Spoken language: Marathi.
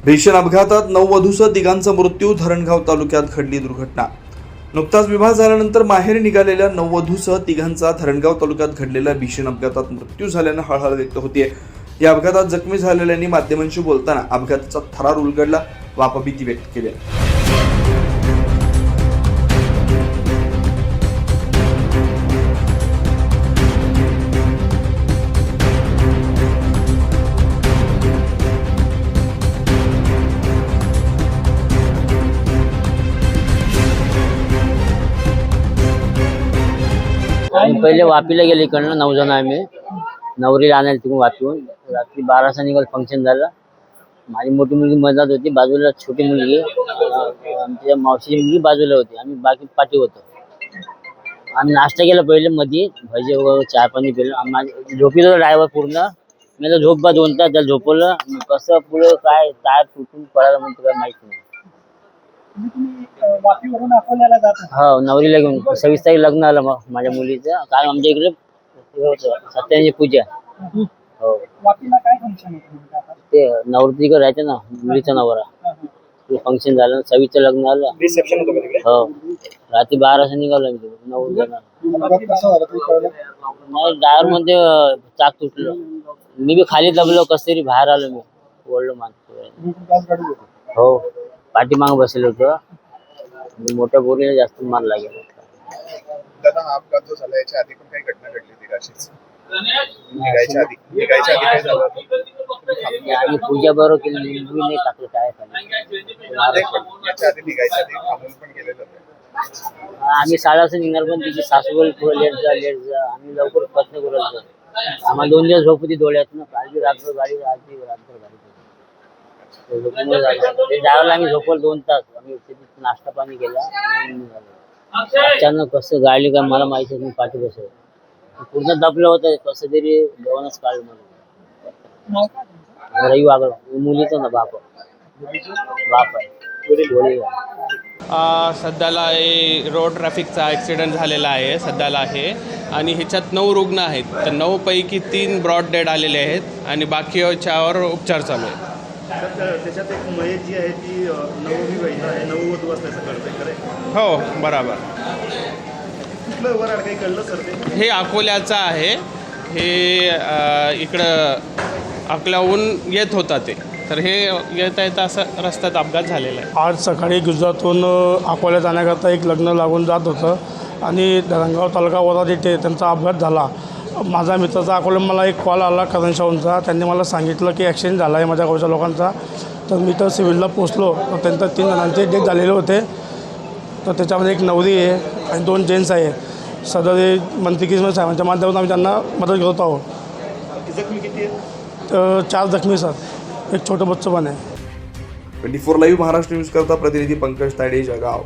भीषण अपघातात नववधूसह तिघांचा मृत्यू. धरणगाव तालुक्यात घडली दुर्घटना. नुकताच विवाह झाल्यानंतर माहेरी निघालेल्या नववधूसह तिघांचा धरणगाव तालुक्यात घडलेल्या भीषण अपघातात मृत्यू झाल्यानं हळहळ व्यक्त होतीये. या अपघातात जखमी झालेल्यांनी माध्यमांशी बोलताना अपघाताचा थरार उलगडला व आपबीती व्यक्त केली. पहिले वापीला गेले इकडनं 9 जण आम्ही नवरीला आणायला तिकडून वापीहून. रात्री 12चा निघाल फंक्शन झालं. माझी मोठी मुलगी मधात होती, बाजूला छोटी मुलगी आमच्या मावशीची मुलगी बाजूला होती. आम्ही बाकी पाठी होतो. आम्ही नाश्ता केला पहिले मध्ये, भजी वगैरे चहा पाणी पिलं. झोपीत होता ड्रायव्हर पूर्ण. मी तर झोपा 2 तास त्याला झोपवलं. कसं पुढे काय टायर तुटून पडायला म्हणतो काय माहिती नाही. हो, नवरीला घेऊन 26 तारीख लग्न आलं मग माझ्या मुलीचं. काय आमच्या इकडे होतं सत्याची पूजा. हो, ते नवरीकडे राहायचं ना, मुलीचा नवरा. ते फंक्शन झालं, 26चं लग्न आलं. हो, रात्री 12चा निघालो आम्ही 9 जण. नाही, ड्रायव्हर मध्ये चाक तुटलं. मी बी खाली दबलो, कस तरी बाहेर आलो. मी ओढलो माणसं. हो, पाठीमाग बसलो होतो. मोठ्या बोरीला जास्त मार लागेल. दादा, हा अपघात जो झाला याच्या आधी पण काही घटना घडली होती का अशीच? निघायच्या आधी झालं होतं? आम्ही पूजा बरोबर केली, लिंबू नाही टाकलं काय खाली. याच्या आधी निघायच्या आधी थांबून पण गेले जाते. आम्ही 7:30 निघणार, पण तिची सासू बोल थोडं लेट जा. आम्ही लवकर प्रयत्न करत जातो. आम्हाला 2 दिवस झोप होती डोळ्यातनं. काळजी रात्र गाडी रात्री रात्र गाडी. ड्रायव्हरला आम्ही झोपवलं 2 तास. आम्ही नाश्ता पाणी केला. अचानक कसं गाडी काय मला माहिती नाही, पाठी बसवलं. पूर्ण दबलं होतं, कसं तरी जेवणच काढलं मला. रवी वागला, मुलीचा ना बाप आहे. सध्याला हे रोड ट्रॅफिकचा ॲक्सिडेंट झालेला आहे सध्याला आहे. आणि ह्याच्यात 9 रुग्ण आहेत. तर 9 पैकी 3 ब्रॉड डेड आलेले आहेत आणि बाकीच्यावर उपचार चालू आहेत. त्याच्यात एक मयत जी आहे ती नवविवाहित आहे, नववधू असल्याचं कळतंय खरं? हो, बरोबर. कुठलं वराड काही कळलं सर? ते हे अकोल्याचं आहे. हे इकडं अकोल्याहून येत होता ते. तर हे येता येता असं रस्त्यात अपघात झालेला आहे. आज सकाळी गुजरातहून अकोला जाण्याकरता एक लग्न लागून जात होतं आणि धरणगाव तालुका वराड येथे त्यांचा अपघात झाला. माझा मित्राचा अकोला मला एक कॉल आला करंशाहूनचा. त्यांनी मला सांगितलं की ॲक्सिडेंट झाला आहे माझ्या गावच्या लोकांचा. तर मी तर सिव्हिलला पोचलो. तर त्यांचं 3 जणांचे डेथ झालेले होते. तर त्याच्यामध्ये एक नवरी आहे आणि 2 जेंट्स आहे. सदर मंत्री किस्मत साहेबांच्या माध्यमातून आम्ही त्यांना मदत करत आहोत. जखमी किती आहे? तर 4 जखमी सर, एक छोटं बच्चं पण आहे. 24 लाईव्ह महाराष्ट्र न्यूज करता प्रतिनिधी पंकज तायडे, जळगाव.